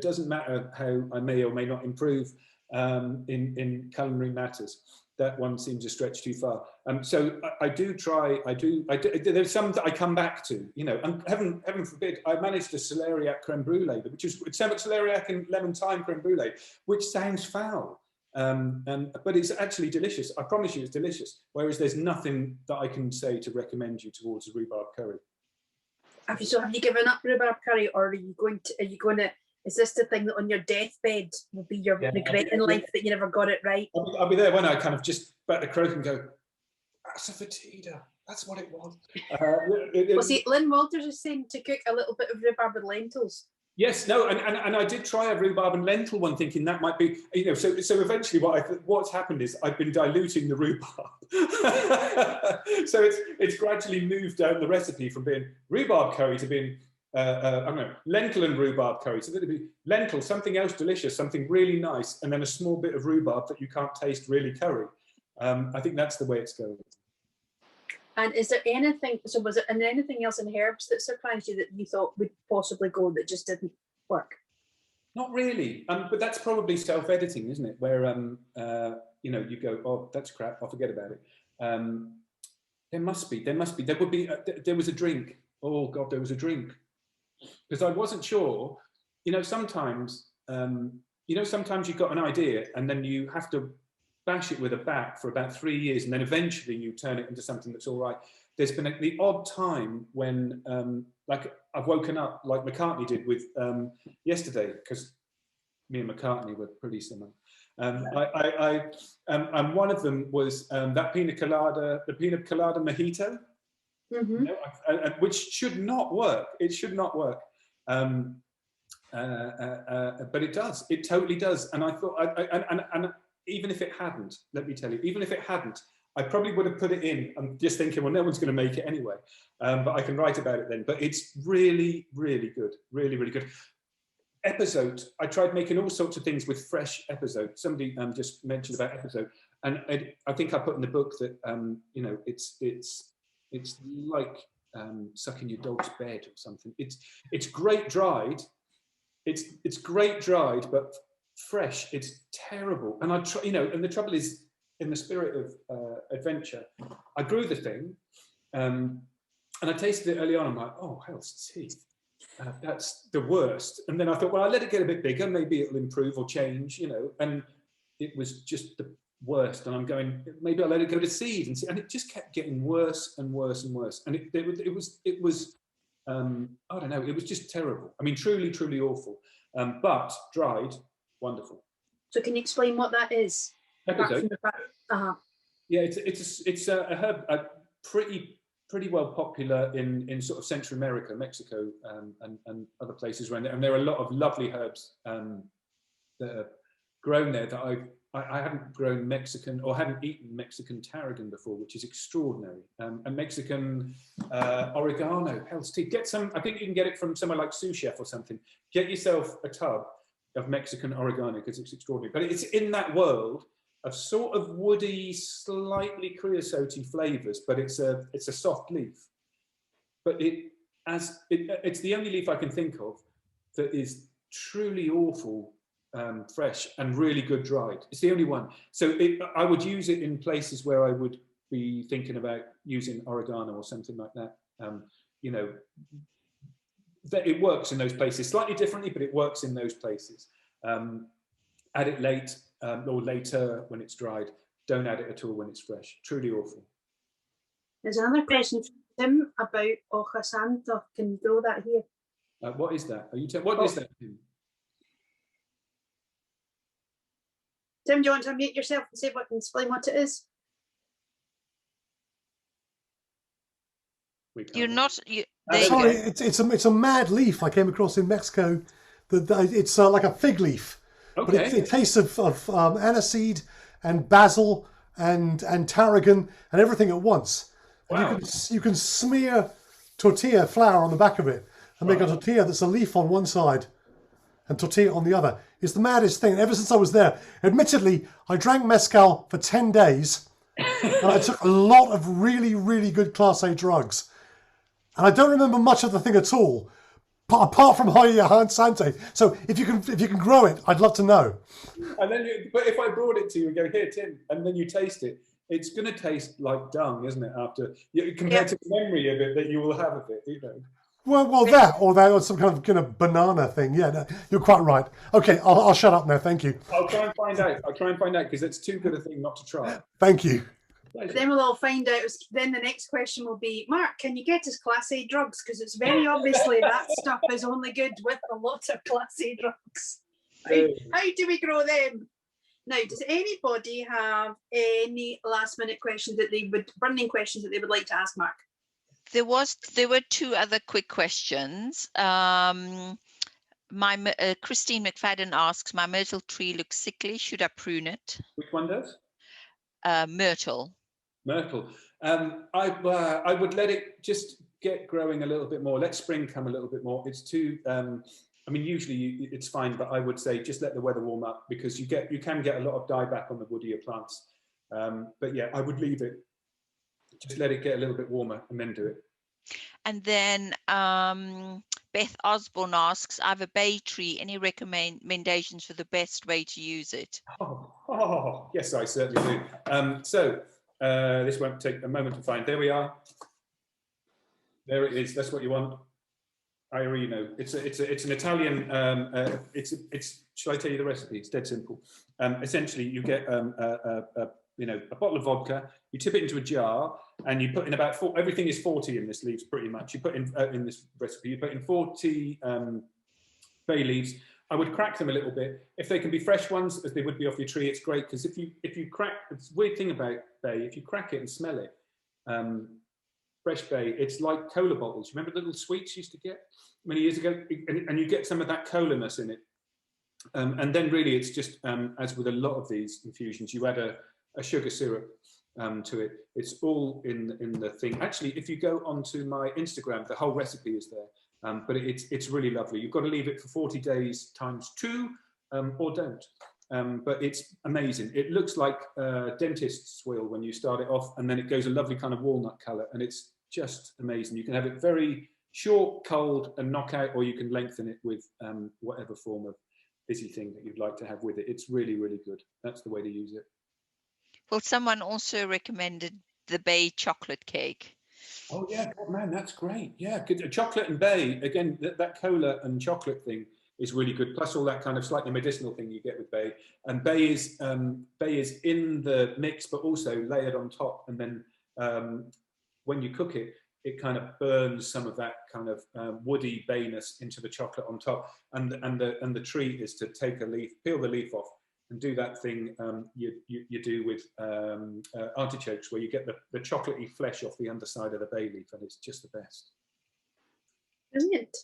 doesn't matter how I may or may not improve in culinary matters. That one seems a stretch too far. So I do try. There's some that I come back to. And heaven forbid, I managed a celeriac creme brulee, which is celeriac and lemon thyme creme brulee, which sounds foul, but it's actually delicious. I promise you, it's delicious. Whereas there's nothing that I can say to recommend you towards a rhubarb curry. Have you given up rhubarb curry, or are you going to? Is this the thing that on your deathbed will be your regret in life that you never got it right? I'll be there when I kind of just back the croak and go, that's a fatida. That's what it was. Well, see, Lynn Walters is saying to cook a little bit of rhubarb and lentils. Yes, no, and I did try a rhubarb and lentil one, thinking that might be, so eventually what's happened is I've been diluting the rhubarb. So it's gradually moved down the recipe from being rhubarb curry to being I don't know, lentil and rhubarb curry. So it'd be lentil, something else delicious, something really nice, and then a small bit of rhubarb that you can't taste, really curry. I think that's the way it's going. And is there anything, so was it and anything else in herbs that surprised you that you thought would possibly go that just didn't work? Not really, but that's probably self-editing, isn't it? Where you know, you go, oh, that's crap, I'll forget about it. There must be, there would be, there was a drink. Oh God, there was a drink. Because I wasn't sure, you know, sometimes you've got an idea and then you have to bash it with a bat for about 3 years, and then eventually you turn it into something that's all right. There's been the odd time when, like, I've woken up like McCartney did with yesterday, because me and McCartney were pretty similar. And one of them was that pina colada, the pina colada mojito, Mm-hmm. you know, which should not work. It should not work. But it does. It totally does. And I thought, and even if it hadn't, let me tell you, even if it hadn't, I probably would have put it in. I'm just thinking, well, no one's going to make it anyway. But I can write about it then. But it's really, really good. Really, really good. Episode. I tried making all sorts of things with fresh episode. Somebody just mentioned about episode, and I think I put in the book that you know, it's like sucking your dog's bed or something. It's great dried. It's great dried, but fresh, it's terrible. And I try, you know, and the trouble is, in the spirit of adventure, I grew the thing, and I tasted it early on. I'm like, oh, hell's teeth, that's the worst. And then I thought, well, I'll let it get a bit bigger, maybe it'll improve or change, you know. And it was just the worst. And I'm going, maybe I'll let it go to seed and see. And it just kept getting worse and worse and worse. And it was I don't know, it was just terrible. I mean, truly, truly awful. But dried, wonderful. So can you explain what that is? Episode. Yeah, it's a herb, pretty well popular in sort of Central America, Mexico, and other places around there. And there are a lot of lovely herbs that are grown there that I hadn't grown Mexican, or hadn't eaten Mexican tarragon before, which is extraordinary. And Mexican oregano, hell's teeth. Get some, I think you can get it from somewhere like Sous Chef or something. Get yourself a tub of Mexican oregano, because it's extraordinary. But it's in that world of sort of woody, slightly creosote flavors, but it's a soft leaf. But it's the only leaf I can think of that is truly awful fresh and really good dried. It's the only one. So I would use it in places where I would be thinking about using oregano or something like that. You know, that it works in those places slightly differently, but it works in those places. Add it late or later when it's dried. Don't add it at all when it's fresh. Truly awful. There's another question from Tim about hoja santa. Can you throw that here? What is that? What is that? Tim, do you want to unmute yourself and explain what it is? You're not. Sorry, it's a mad leaf I came across in Mexico. It's like a fig leaf, okay. But it tastes of aniseed and basil and tarragon and everything at once. Wow. And you can smear tortilla flour on the back of it and make a tortilla that's a leaf on one side and tortilla on the other. It's the maddest thing. Ever since I was there, admittedly, I drank mezcal for 10 days and I took a lot of really, really good Class A drugs. And I don't remember much of the thing at all, apart from hoja santa. So if you can grow it, I'd love to know. And then, but if I brought it to you and go, here, Tim, and then you taste it, it's going to taste like dung, isn't it? After compared to the memory of it that you will have of it, you know. Well, that or some kind of banana thing. Yeah, no, you're quite right. Okay, I'll shut up now. Thank you. I'll try and find out because it's too good a thing not to try. Thank you. But then we'll all find out. Then the next question will be, Mark, can you get us Class A drugs? Because it's very obviously that stuff is only good with a lot of Class A drugs. How do we grow them? Now, does anybody have any last minute questions burning questions that they would like to ask Mark? There were two other quick questions. Christine McFadden asks, my myrtle tree looks sickly. Should I prune it? Which one does? Myrtle. Myrtle. I would let it just get growing a little bit more. Let spring come a little bit more. It's too. I mean, usually it's fine, but I would say just let the weather warm up, because you can get a lot of dieback on the woodier plants. But yeah, I would leave it. Just let it get a little bit warmer and then do it. And then Beth Osborne asks, I have a bay tree. Any recommendations for the best way to use it? Oh, yes, I certainly do. This won't take a moment to find. There we are. There it is. That's what you want. Iarino. It's an Italian. Shall I tell you the recipe? It's dead simple. Essentially, you get a bottle of vodka. You tip it into a jar, and you put in about everything is 40 in this leaves, pretty much. You put in this recipe. You put in 40 bay leaves. I would crack them a little bit. If they can be fresh ones, as they would be off your tree, it's great, because if you crack, it's a weird thing about bay. If you crack it and smell it, fresh bay, it's like cola bottles. Remember the little sweets you used to get many years ago, and you get some of that cola-ness in it. And then really, it's just as with a lot of these infusions, you add a sugar syrup to it. It's all in the thing. Actually, if you go onto my Instagram, the whole recipe is there. But it's really lovely. You've got to leave it for 40 days times 2, or don't. But it's amazing. It looks like dentist's swill when you start it off, and then it goes a lovely kind of walnut colour, and it's just amazing. You can have it very short, cold, and knock out, or you can lengthen it with whatever form of fizzy thing that you'd like to have with it. It's really, really good. That's the way to use it. Well, someone also recommended the bay chocolate cake. Oh yeah, God, man, that's great. Yeah, good. Chocolate and bay, again, that cola and chocolate thing is really good. Plus all that kind of slightly medicinal thing you get with bay. And bay is in the mix, but also layered on top. And then when you cook it, it kind of burns some of that kind of woody bayness into the chocolate on top. And the treat is to take a leaf, peel the leaf off, and do that thing you do with artichokes, where you get the chocolatey flesh off the underside of the bay leaf, and it's just the best. Brilliant.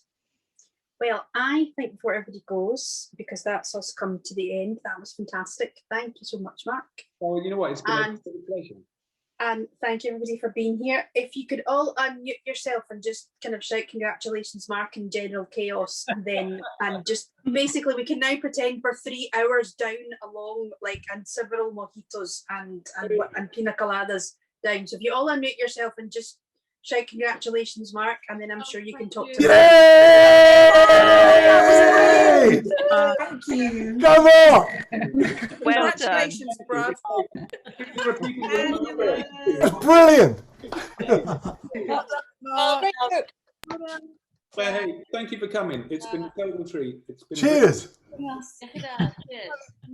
Well, I think before everybody goes, because that's us come to the end, that was fantastic. Thank you so much, Mark. Oh, you know what? It's been a pleasure. And thank you everybody for being here. If you could all unmute yourself and just kind of shout congratulations, Mark, in general chaos, and then just basically we can now pretend we're 3 hours down along, like, and several mojitos and pina coladas down. So if you all unmute yourself and just shout congratulations, Mark, and then I'm sure you can talk to me. Yay! Thank you. Come on! Well done. Congratulations, bro. That's brilliant. Well, hey, thank you for coming. It's been a total treat. It's been Cheers. I'm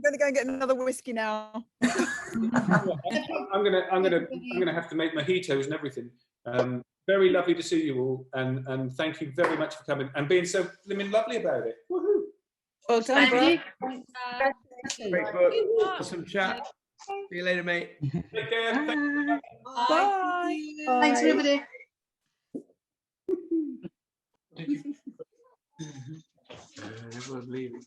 going to go and get another whiskey now. I'm gonna have to make mojitos and everything. Very lovely to see you all, and thank you very much for coming and being so lovely about it. Woohoo! Well done, bro. Great book. Awesome chat. See you later, mate. Take care. Thank you. Bye. Thanks, everybody. Everyone leaving.